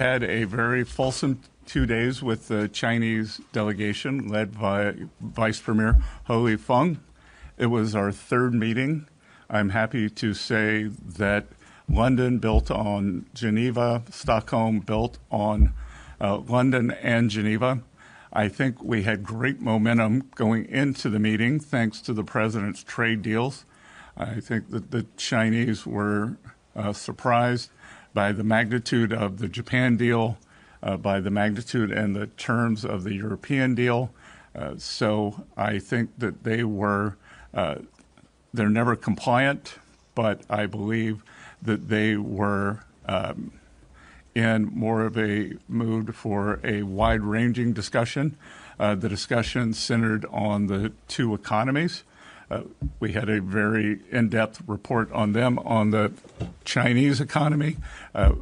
Had a very fulsome 2 days with the Chinese delegation led by Vice Premier Lifeng. It was our third meeting. I'm happy to say that London built on Geneva, Stockholm built on London and Geneva. I think we had great momentum going into the meeting thanks to the president's trade deals. I think that the Chinese were surprised by the magnitude of the Japan deal, by the magnitude and the terms of the European deal. So I think that they're never compliant, but I believe that they were in more of a mood for a wide-ranging discussion. The discussion centered on the two economies. We had a very in-depth report on them on the Chinese economy.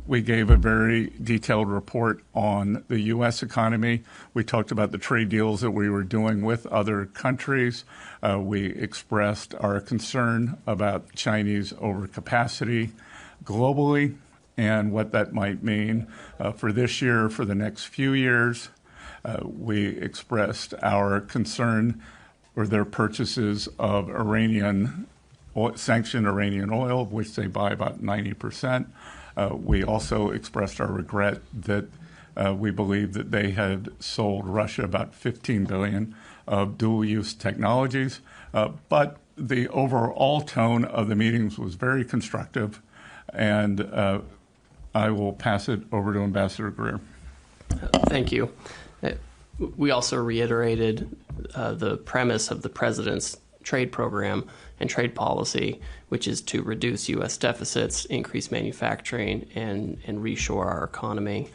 We gave a very detailed report on the U.S. economy. We talked about the trade deals that we were doing with other countries. We expressed our concern about Chinese overcapacity globally and what that might mean for this year, for the next few years. We expressed our concern for their purchases of sanctioned Iranian oil, of which they buy about 90%. We also expressed our regret that we believe that they had sold Russia about $15 billion of dual-use technologies. But the overall tone of the meetings was very constructive, and I will pass it over to Ambassador Greer. Thank you. We also reiterated the premise of the president's trade program and trade policy, which is to reduce U.S. deficits, increase manufacturing, and reshore our economy.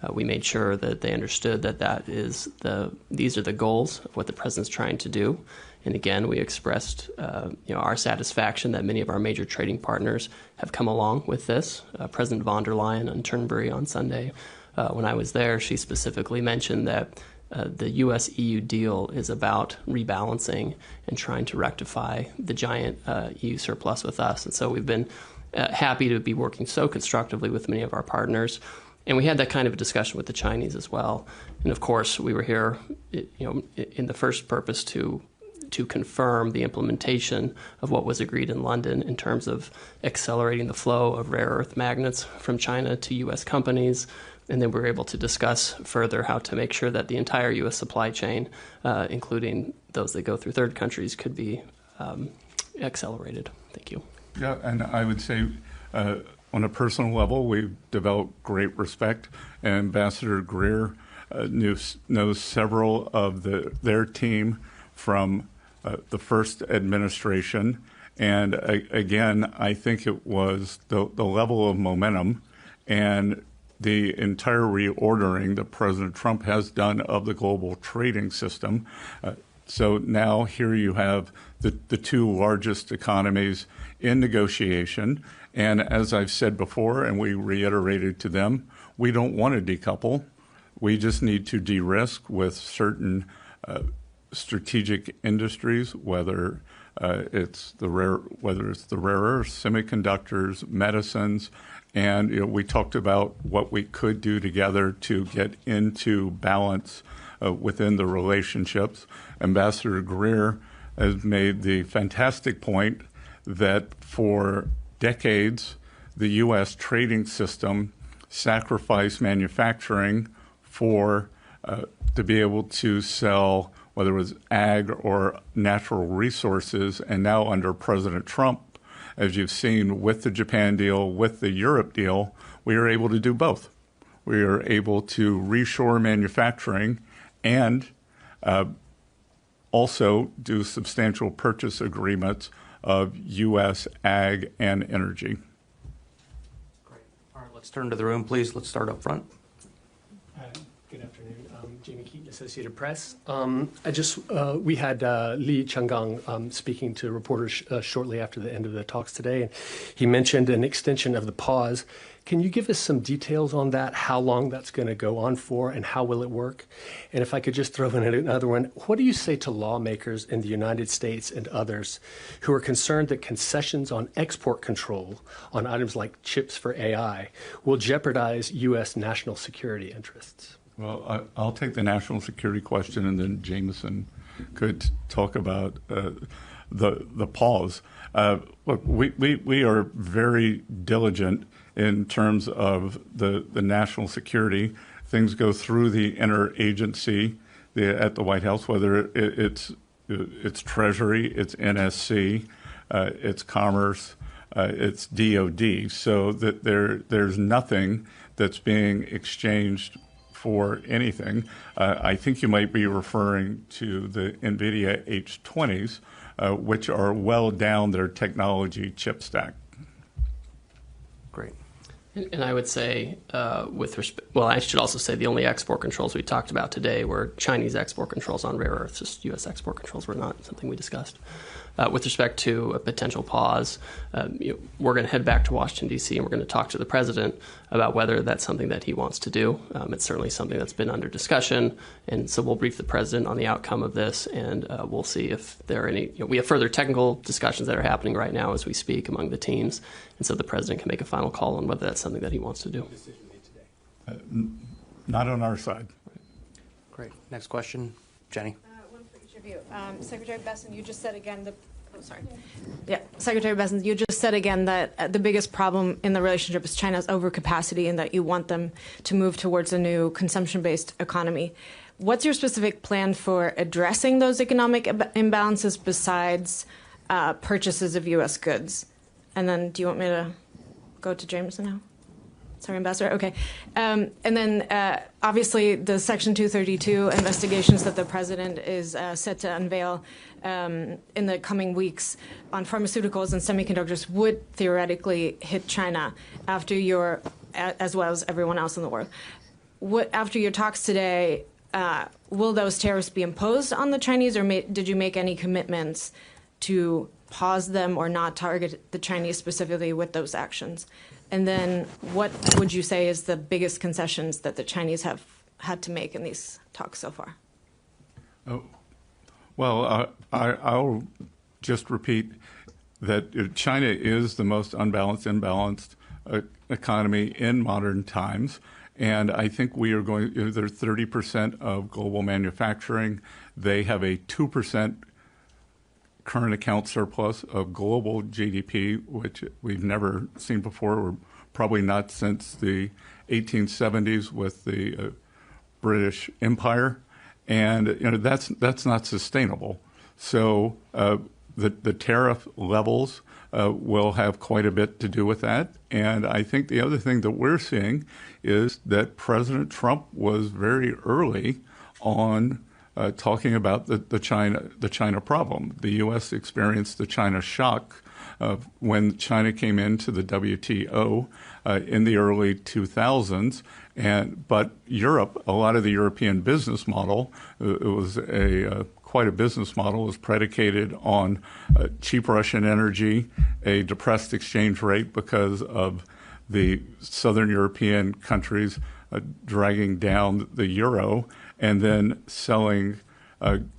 We made sure that they understood that these are the goals of what the president's trying to do. And again, we expressed our satisfaction that many of our major trading partners have come along with this. President von der Leyen on Turnberry on Sunday, when I was there, she specifically mentioned that the U.S.-EU deal is about rebalancing and trying to rectify the giant EU surplus with us. And so we've been happy to be working so constructively with many of our partners. And we had that kind of a discussion with the Chinese as well. And of course, we were here in the first purpose to confirm the implementation of what was agreed in London in terms of accelerating the flow of rare earth magnets from China to U.S. companies. And then we were able to discuss further how to make sure that the entire U.S. supply chain, including those that go through third countries, could be accelerated. Thank you. Yeah, and I would say on a personal level, we've developed great respect. Ambassador Greer knows several of their team from the first administration. And again, I think it was the level of momentum and the entire reordering that President Trump has done of the global trading system. So now here you have the two largest economies in negotiation. And as I've said before, and we reiterated to them, we don't want to decouple. We just need to de-risk with certain strategic industries, whether it's the rare earths, semiconductors, medicines. And we talked about what we could do together to get into balance within the relationships. Ambassador Greer has made the fantastic point that for decades, the U.S. trading system sacrificed manufacturing to be able to sell, whether it was ag or natural resources. And now under President Trump, as you've seen with the Japan deal, with the Europe deal, we are able to do both. We are able to reshore manufacturing and also do substantial purchase agreements of U.S. ag and energy. Great. All right, let's turn to the room, please. Let's start up front. Good afternoon. Jamie Keaton, Associated Press. We had Li Changgang speaking to reporters shortly after the end of the talks today, and he mentioned an extension of the pause. Can you give us some details on that, how long that's going to go on for, and how will it work? And if I could just throw in another one, what do you say to lawmakers in the United States and others who are concerned that concessions on export control on items like chips for AI will jeopardize U.S. national security interests? Well, I'll take the national security question, and then Jamieson could talk about the pause. Look, we are very diligent in terms of the national security. Things go through the interagency at the White House, whether it's Treasury, it's NSC, it's Commerce, it's DOD. So that there's nothing that's being exchanged for anything. I think you might be referring to the NVIDIA H20s, which are well down their technology chip stack. Great. And I would say, I should also say the only export controls we talked about today were Chinese export controls on rare earths. Just U.S. export controls were not something we discussed. With respect to a potential pause, we're going to head back to Washington, D.C., and we're going to talk to the president about whether that's something that he wants to do. It's certainly something that's been under discussion, and so we'll brief the president on the outcome of this, and we'll see if there are any. We have further technical discussions that are happening right now as we speak among the teams, and so the president can make a final call on whether that's something that he wants to do. Not on our side. Great. Next question, Jenny. One for each of you. Secretary Bessent, you just said again Secretary Bessent, you just said again that the biggest problem in the relationship is China's overcapacity and that you want them to move towards a new consumption-based economy. What's your specific plan for addressing those economic imbalances besides purchases of U.S. goods? And then do you want me to go to Jamieson now? Sorry, Ambassador. Okay. And then obviously the Section 232 investigations that the president is set to unveil in the coming weeks on pharmaceuticals and semiconductors would theoretically hit China as well as everyone else in the world. After your talks today, will those tariffs be imposed on the Chinese, or did you make any commitments to pause them or not target the Chinese specifically with those actions? And then what would you say is the biggest concessions that the Chinese have had to make in these talks so far? Well, I'll just repeat that China is the most imbalanced economy in modern times. And I think we are they're 30% of global manufacturing. They have a 2% current account surplus of global GDP, which we've never seen before, or probably not since the 1870s with the British Empire, and that's not sustainable. So the tariff levels will have quite a bit to do with that. And I think the other thing that we're seeing is that President Trump was very early on talking about the China problem. The U.S. experienced the China shock when China came into the WTO in the early 2000s. But Europe, a lot of the European business model, it was quite a business model, was predicated on cheap Russian energy, a depressed exchange rate because of the Southern European countries dragging down the euro, and then selling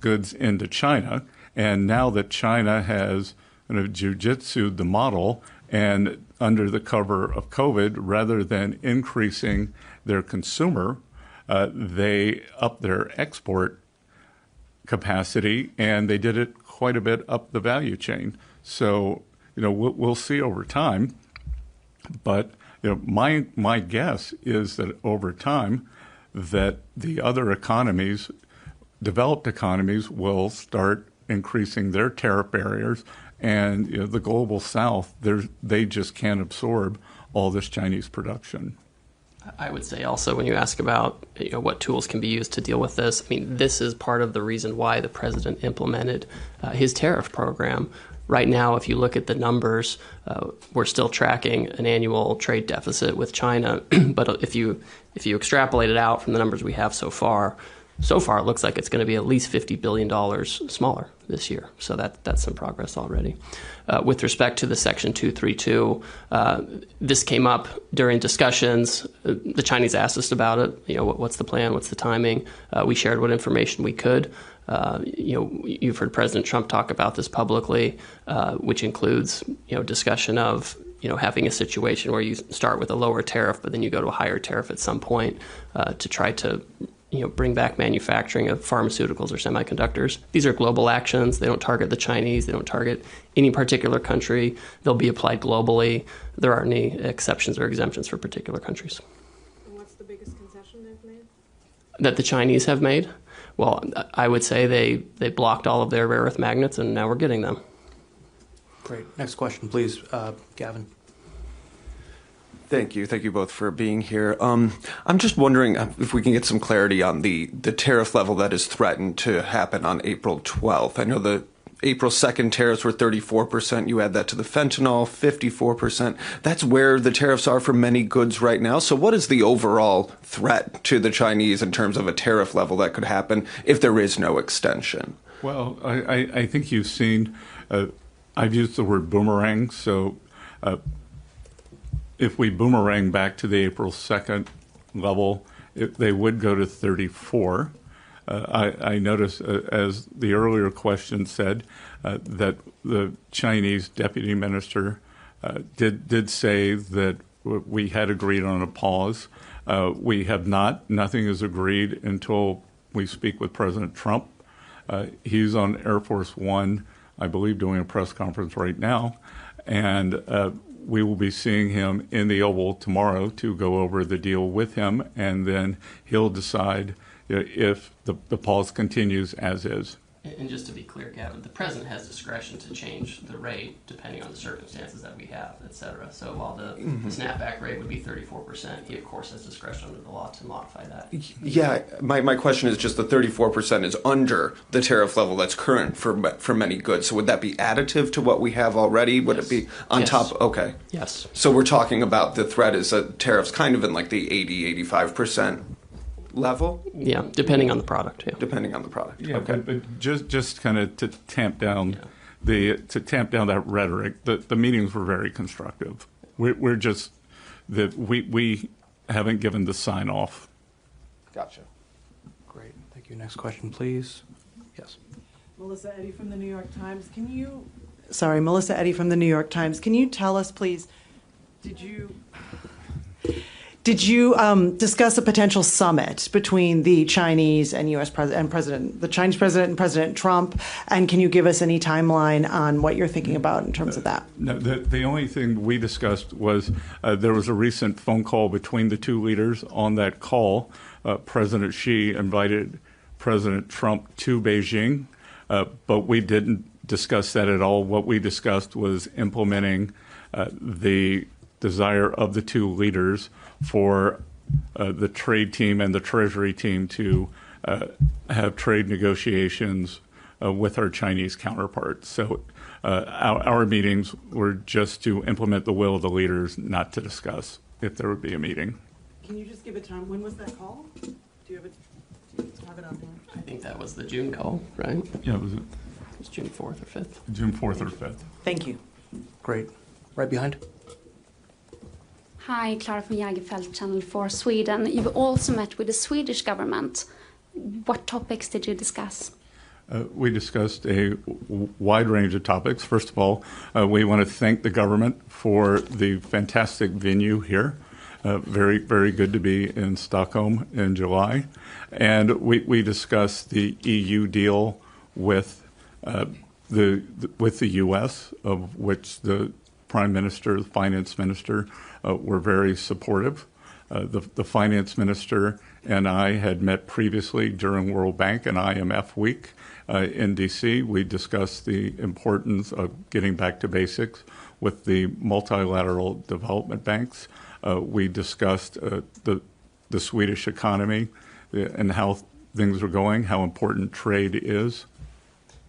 goods into China. And now that China has jujitsu'd the model, and under the cover of COVID, rather than increasing their consumer, they upped their export capacity, and they did it quite a bit up the value chain. So, we'll see over time. But my guess is that over time, that the other economies, developed economies, will start increasing their tariff barriers, and the global South, they just can't absorb all this Chinese production. I would say also, when you ask about what tools can be used to deal with this, I mean, this is part of the reason why the president implemented his tariff program, Right now, if you look at the numbers, we're still tracking an annual trade deficit with China. But if you extrapolate it out from the numbers we have so far it looks like it's going to be at least $50 billion smaller this year. So that's some progress already. With respect to the Section 232, this came up during discussions. The Chinese asked us about it. What's the plan? What's the timing? We shared what information we could. You've heard President Trump talk about this publicly, which includes, discussion of, having a situation where you start with a lower tariff, but then you go to a higher tariff at some point to try to, bring back manufacturing of pharmaceuticals or semiconductors. These are global actions. They don't target the Chinese. They don't target any particular country. They'll be applied globally. There aren't any exceptions or exemptions for particular countries. And what's the biggest concession they've made? That the Chinese have made? Well, I would say they blocked all of their rare earth magnets, and now we're getting them. Great. Next question, please, Gavin. Thank you both for being here. I'm just wondering if we can get some clarity on the tariff level that is threatened to happen on April 12th. I know the April 2nd tariffs were 34%. You add that to the fentanyl, 54%. That's where the tariffs are for many goods right now. So what is the overall threat to the Chinese in terms of a tariff level that could happen if there is no extension? Well, I think you've seen, I've used the word boomerang, so if we boomerang back to the April 2nd level, they would go to 34. I noticed, as the earlier question said, that the Chinese deputy minister did say that we had agreed on a pause. We have not. Nothing is agreed until we speak with President Trump. He's on Air Force One, I believe, doing a press conference right now, and we will be seeing him in the Oval tomorrow to go over the deal with him, and then he'll decide if the pause continues as is. And just to be clear, Gavin, the president has discretion to change the rate depending on the circumstances that we have, et cetera. So while the snapback rate would be 34%, he, of course, has discretion under the law to modify that. Yeah, my question is just the 34% is under the tariff level that's current for many goods. So would that be additive to what we have already? Would it be on top? Okay. Yes. So we're talking about the threat is that tariffs kind of in like the 85% level? Yeah, depending on the product. Yeah. Depending on the product. Yeah, okay. but just kind of to tamp down that rhetoric. The meetings were very constructive. We're just that we haven't given the sign off. Gotcha. Great. Thank you. Next question, please. Yes. Melissa Eddy from the New York Times. Melissa Eddy from the New York Times. Can you tell us, please, did you discuss a potential summit between the Chinese and U.S. the Chinese president and President Trump? And can you give us any timeline on what you're thinking about in terms of that? No, the only thing we discussed was there was a recent phone call between the two leaders. On that call, President Xi invited President Trump to Beijing, but we didn't discuss that at all. What we discussed was implementing the desire of the two leaders for the trade team and the Treasury team to have trade negotiations with our Chinese counterparts. So our meetings were just to implement the will of the leaders, not to discuss if there would be a meeting. Can you just give a time? When was that call? Do you have it on hand? I think that was the June call, right? Yeah, it was June 4th or 5th. June 4th or 5th. Thank you. Great. Right behind. Hi, Clara from Jägerfeld, Channel 4 Sweden. You've also met with the Swedish government. What topics did you discuss? We discussed a wide range of topics. First of all, we want to thank the government for the fantastic venue here. Very, very good to be in Stockholm in July. And we discussed the EU deal with the U.S., of which the Prime Minister, the Finance Minister, were very supportive. The Finance Minister and I had met previously during World Bank and IMF Week in D.C. We discussed the importance of getting back to basics with the multilateral development banks. We discussed the Swedish economy and how things are going, how important trade is.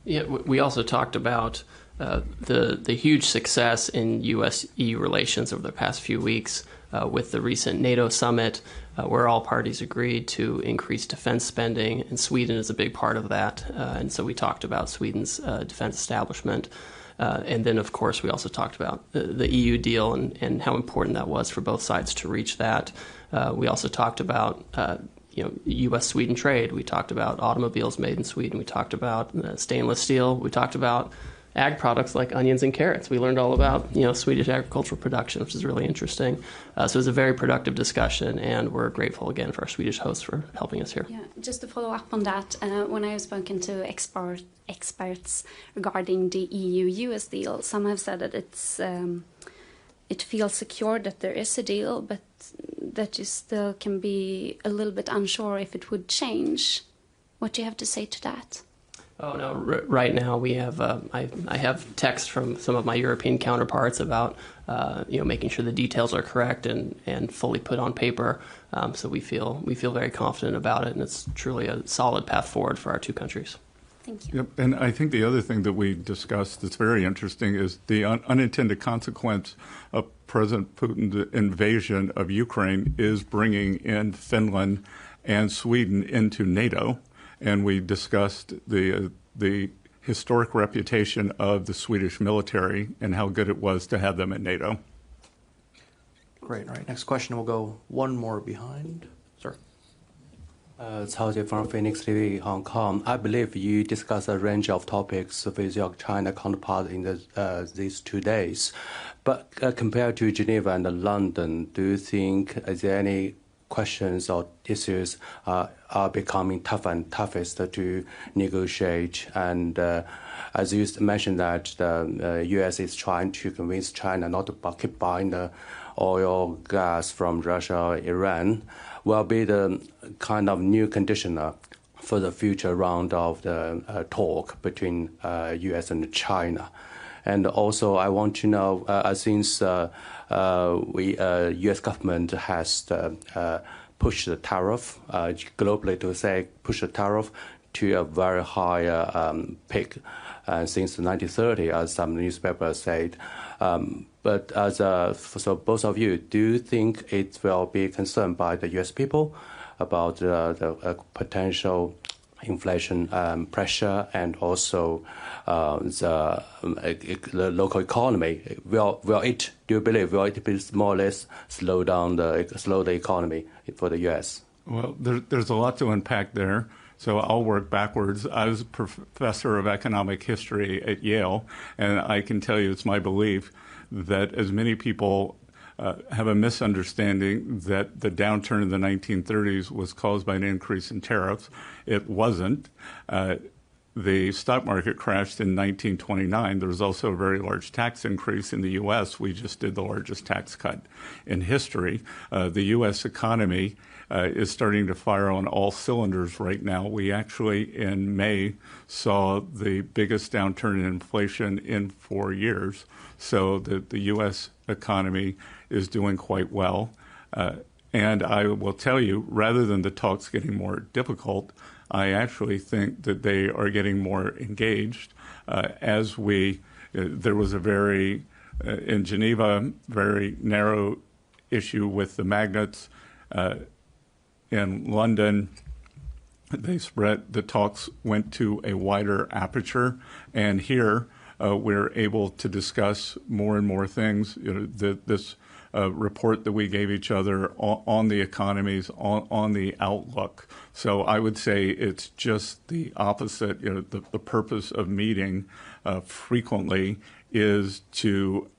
Yeah, we also talked about the huge success in U.S.-EU relations over the past few weeks with the recent NATO summit, where all parties agreed to increase defense spending, and Sweden is a big part of that. And so we talked about Sweden's defense establishment. And then, of course, we also talked about the EU deal and how important that was for both sides to reach that. We also talked about U.S.-Sweden trade. We talked about automobiles made in Sweden. We talked about stainless steel. We talked about ag products like onions and carrots. We learned all about Swedish agricultural production, which is really interesting. So it was a very productive discussion, and we're grateful again for our Swedish hosts for helping us here. Yeah, just to follow up on that, when I have spoken to experts regarding the EU-US deal, some have said that it feels secure that there is a deal, but that you still can be a little bit unsure if it would change. What do you have to say to that? Oh no! Right now we have I have texts from some of my European counterparts about making sure the details are correct and fully put on paper. So we feel very confident about it, and it's truly a solid path forward for our two countries. Thank you. Yep. And I think the other thing that we discussed that's very interesting is the unintended consequence of President Putin's invasion of Ukraine is bringing in Finland and Sweden into NATO. And we discussed the historic reputation of the Swedish military and how good it was to have them in NATO. Great. All right. Next question. We'll go one more behind. Sir. Cao Jie from Phoenix TV, Hong Kong. I believe you discussed a range of topics with your China counterpart in these 2 days. But compared to Geneva and London, do you think is there any questions or issues are becoming tougher and toughest to negotiate? And as you mentioned that the U.S. is trying to convince China not to keep buying the oil, gas from Russia or Iran, will be the kind of new conditioner for the future round of the talk between U.S. and China. And also, I want to know, since U.S. government has pushed the tariff globally, to say push the tariff to a very high peak since 1930, as some newspapers said. But so both of you, do you think it will be concerned by the U.S. people about the potential inflation pressure and also the local economy? Will it? Do you believe will it be more or less slow the economy for the U.S.? Well, there's a lot to unpack there. So I'll work backwards. I was a professor of economic history at Yale, and I can tell you it's my belief that as many people have a misunderstanding that the downturn in the 1930s was caused by an increase in tariffs. It wasn't. The stock market crashed in 1929. There was also a very large tax increase in the U.S. We just did the largest tax cut in history. The U.S. economy is starting to fire on all cylinders right now. We actually, in May, saw the biggest downturn in inflation in 4 years. So the U.S. economy is doing quite well. And I will tell you, rather than the talks getting more difficult, I actually think that they are getting more engaged. There was a in Geneva, very narrow issue with the magnets. In London, the talks went to a wider aperture. And here, we're able to discuss more and more things. This report that we gave each other on the economies, on the outlook. So I would say it's just the opposite. The purpose of meeting frequently is to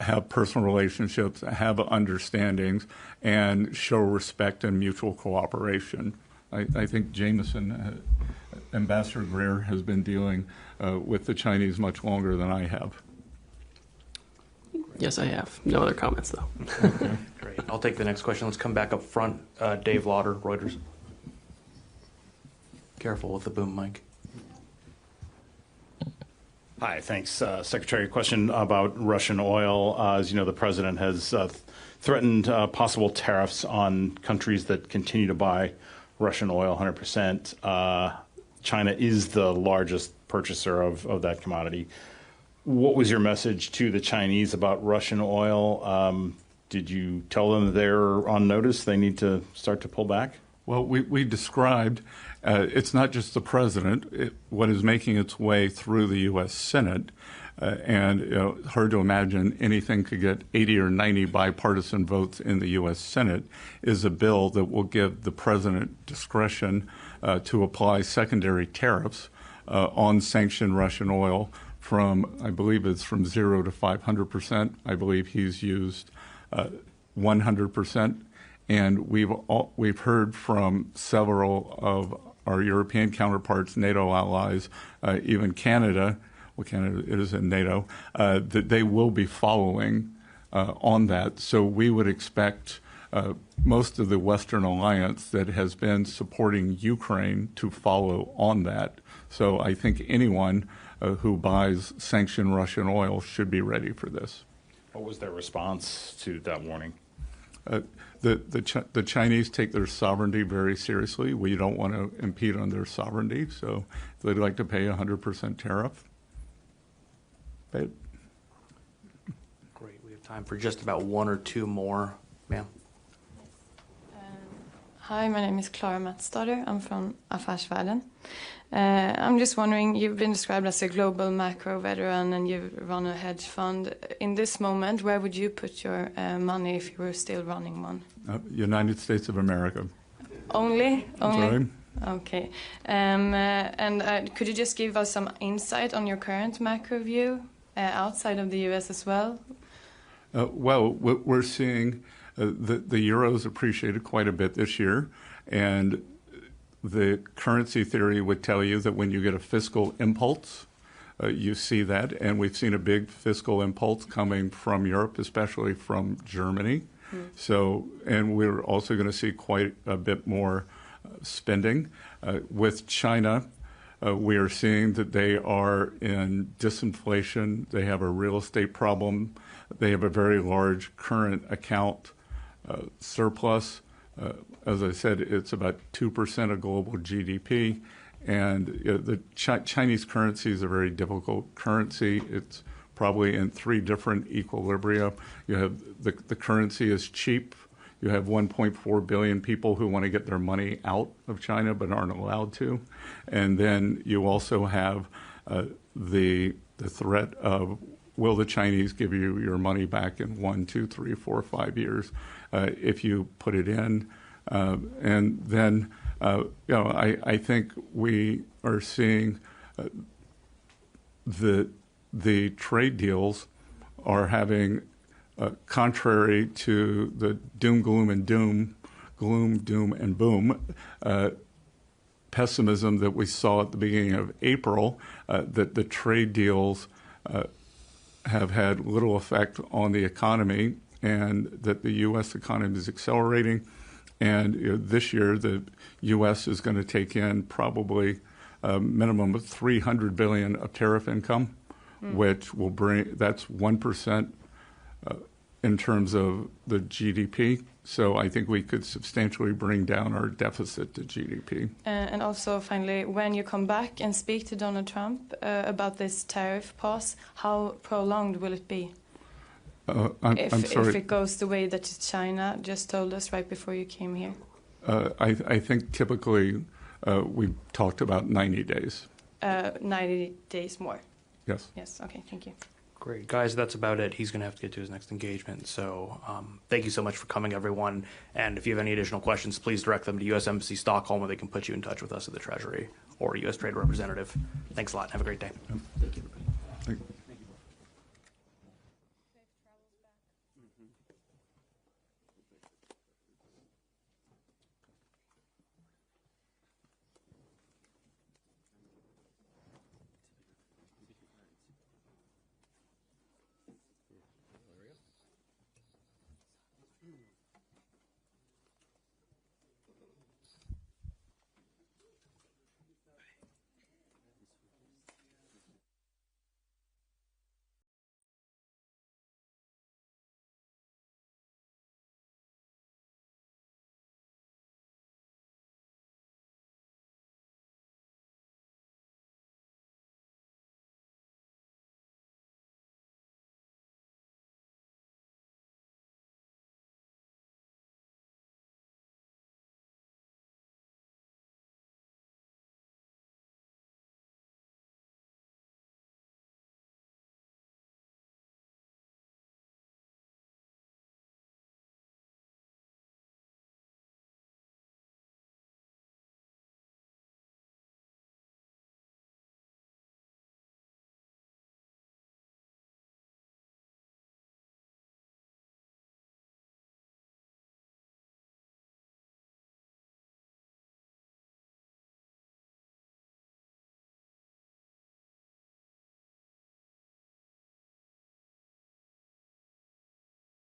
have personal relationships, have understandings, and show respect and mutual cooperation. I think Jamieson, Ambassador Greer, has been dealing with the Chinese much longer than I have. Yes, I have. No other comments, though. Okay, great. I'll take the next question. Let's come back up front. Dave Lauder, Reuters. Careful with the boom mic. Hi, thanks. Secretary, question about Russian oil. As you know, the president has threatened possible tariffs on countries that continue to buy Russian oil 100%. China is the largest purchaser of that commodity. What was your message to the Chinese about Russian oil? Did you tell them that they're on notice, they need to start to pull back? Well, we described it's not just the president, what is making its way through the U.S. Senate. And hard to imagine anything could get 80 or 90 bipartisan votes in the U.S. Senate, is a bill that will give the president discretion to apply secondary tariffs on sanctioned Russian oil from, I believe it's from 0 to 500%. I believe he's used 100%. And we've heard from several of our European counterparts, NATO allies, even Canada, well, Canada is in NATO, that they will be following on that. So we would expect most of the Western alliance that has been supporting Ukraine to follow on that. So I think anyone who buys sanctioned Russian oil should be ready for this. What was their response to that warning? The Chinese take their sovereignty very seriously. We don't want to impede on their sovereignty, so they'd like to pay 100% tariff. But Great. We have time for just about one or two more. Ma'am. Hi, my name is Clara Matsdotter. I'm from Affärsvärlden. I'm just wondering, you've been described as a global macro veteran and you run a hedge fund. In this moment, where would you put your money if you were still running one? United States of America. Only? Sorry? Okay. Could you just give us some insight on your current macro view outside of the U.S. as well? Well, we're seeing the euro's appreciated quite a bit this year, and the currency theory would tell you that when you get a fiscal impulse, you see that, and we've seen a big fiscal impulse coming from Europe, especially from Germany. So, and we're also going to see quite a bit more spending. With China, we are seeing that they are in disinflation. They have a real estate problem. They have a very large current account surplus. As I said, it's about 2% of global GDP. And the Chinese currency is a very difficult currency. It's probably in 3 different equilibria. You have the currency is cheap. You have 1.4 billion people who want to get their money out of China but aren't allowed to. And then you also have the threat of, will the Chinese give you your money back in 1, 2, 3, 4, 5 years if you put it in? And then, I think we are seeing the trade deals are having, contrary to the gloom, doom, and boom pessimism that we saw at the beginning of April, that the trade deals have had little effect on the economy, and that the U.S. economy is accelerating. And this year, the U.S. is going to take in probably a minimum of $300 billion of tariff income, which will bring, that's 1% in terms of the GDP. So I think we could substantially bring down our deficit to GDP. And also, finally, when you come back and speak to Donald Trump about this tariff pause, how prolonged will it be? I'm sorry. If it goes the way that China just told us right before you came here? I think typically we talked about 90 days. 90 days more? Yes. Yes, okay, thank you. Great. Guys, that's about it. He's going to have to get to his next engagement. So thank you so much for coming, everyone. And if you have any additional questions, please direct them to U.S. Embassy Stockholm, where they can put you in touch with us at the Treasury or U.S. Trade Representative. Thanks a lot. Have a great day. Thank you, everybody. Thank you.